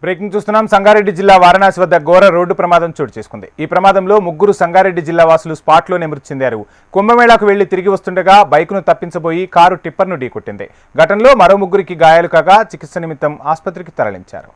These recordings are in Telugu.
బ్రేకింగ్ చూస్తున్నాం. సంగారెడ్డి జిల్లా వారణాసి వద్ద ఘోర రోడ్డు ప్రమాదం చోటు చేసుకుంది. ఈ ప్రమాదంలో ముగ్గురు సంగారెడ్డి జిల్లా వాసులు స్పాట్లోనే మృతి చెందారు. కుంభమేళాకు వెళ్లి తిరిగి వస్తుండగా బైక్ను తప్పించబోయి కారు టిప్పర్ను ఢీకొట్టింది. ఘటనలో మరో ముగ్గురికి గాయాలు కాగా చికిత్స నిమిత్తం ఆసుపత్రికి తరలించారు.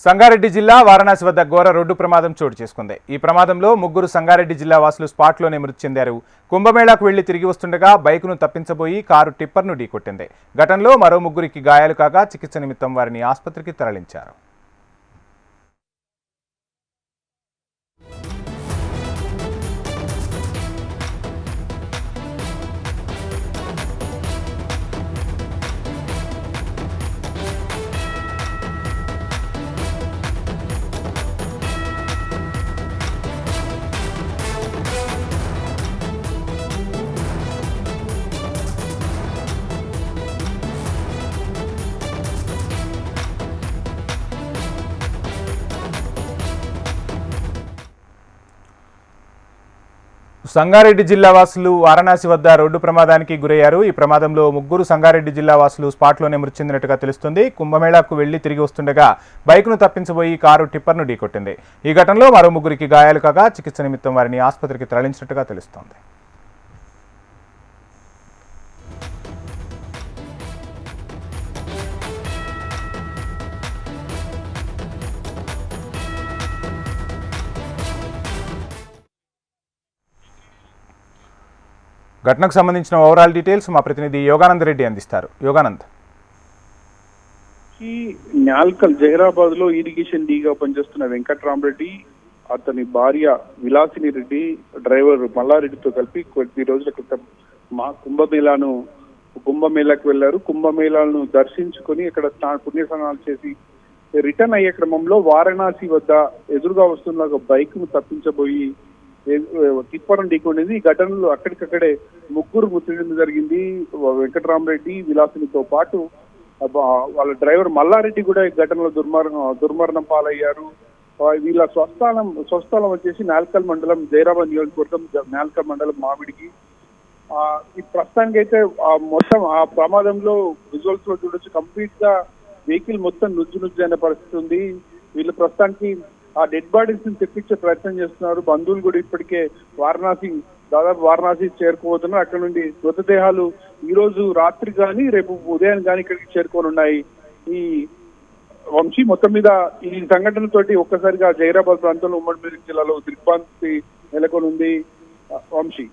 సంగారెడ్డి జిల్లా వారణాసి వద్ద ఘోర రోడ్డు ప్రమాదం చోటు చేసుకుంది. ఈ ప్రమాదంలో ముగ్గురు సంగారెడ్డి జిల్లా వాసులు స్పాట్లోనే మృతి చెందారు. కుంభమేళాకు వెళ్లి తిరిగి వస్తుండగా బైక్ను తప్పించబోయి కారు టిప్పర్ను ఢీకొట్టింది. ఘటనలో మరో ముగ్గురికి గాయాలు కాగా చికిత్స నిమిత్తం వారిని ఆసుపత్రికి తరలించారు. సంగారెడ్డి జిల్లా వాసులు వారణాసి వద్ద రోడ్డు ప్రమాదానికి గురయ్యారు. ఈ ప్రమాదంలో ముగ్గురు సంగారెడ్డి జిల్లా వాసులు స్పాట్లోనే మృతి చెందినట్టుగా తెలుస్తుంది. కుంభమేళాకు వెళ్లి తిరిగి వస్తుండగా బైక్ను తప్పించబోయి కారు టిప్పర్ను ఢీకొట్టింది. ఈ ఘటనలో మరో ముగ్గురికి గాయాలు కాగా చికిత్స నిమిత్తం వారిని ఆసుపత్రికి తరలించినట్టుగా తెలుస్తోంది. ఘటనకు సంబంధించిన ఓవరాల్ డీటెయిల్స్ మా ప్రతినిధి యోగానంద్ రెడ్డి అందిస్తారు. యోగానంద్, ఈ న్యాల్కల్ జహీరాబాద్ లో ఇరిగేషన్ డీగా పనిచేస్తున్న వెంకట్రామరెడ్డి, అతని భార్య విలాసిని రెడ్డి, డ్రైవర్ మల్లారెడ్డితో కలిపి కొద్ది రోజుల క్రితం కుంభమేళాకు వెళ్లారు. కుంభమేళాను దర్శించుకొని ఇక్కడ పుణ్యస్నానాలు చేసి రిటర్న్ అయ్యే క్రమంలో వారణాసి వద్ద ఎదురుగా వస్తున్న ఒక బైక్ ను తప్పించబోయి టిప్పర్ ఢీకొండింది. ఈ ఘటనలో అక్కడికక్కడే ముగ్గురు మృతి చెందడం జరిగింది. వెంకటరామరెడ్డి, విలాసినితో పాటు వాళ్ళ డ్రైవర్ మల్లారెడ్డి కూడా ఈ ఘటనలో దుర్మరణం పాలయ్యారు. వీళ్ళ స్వస్థలం వచ్చేసి నాల్కల్ మండలం, జైరాబాద్ నియోజకవర్గం, నాల్కల్ మండలం మామిడికి. ఈ ప్రస్తుతానికి అయితే మొత్తం ఆ ప్రమాదంలో విజువల్స్ లో చూడొచ్చు, కంప్లీట్ గా వెహికల్ మొత్తం నుజ్జు అయిన పరిస్థితి ఉంది. వీళ్ళు ప్రస్తుతానికి ఆ డెడ్ బాడీస్ ని తెప్పించే ప్రయత్నం చేస్తున్నారు. బంధువులు కూడా ఇప్పటికే వారణాసి చేరుకోబోతున్నారు. అక్కడ నుండి మృతదేహాలు ఈ రోజు రాత్రి కానీ రేపు ఉదయం కానీ ఇక్కడికి చేరుకొని ఉన్నాయి. ఈ వంశీ మొత్తం మీద ఈ సంఘటనతోటి ఒక్కసారిగా జైరాబాద్ ప్రాంతంలో ఉమ్మడి మెదక్ జిల్లాలో దిగ్భ్రాంతి నెలకొని ఉంది. వంశీ.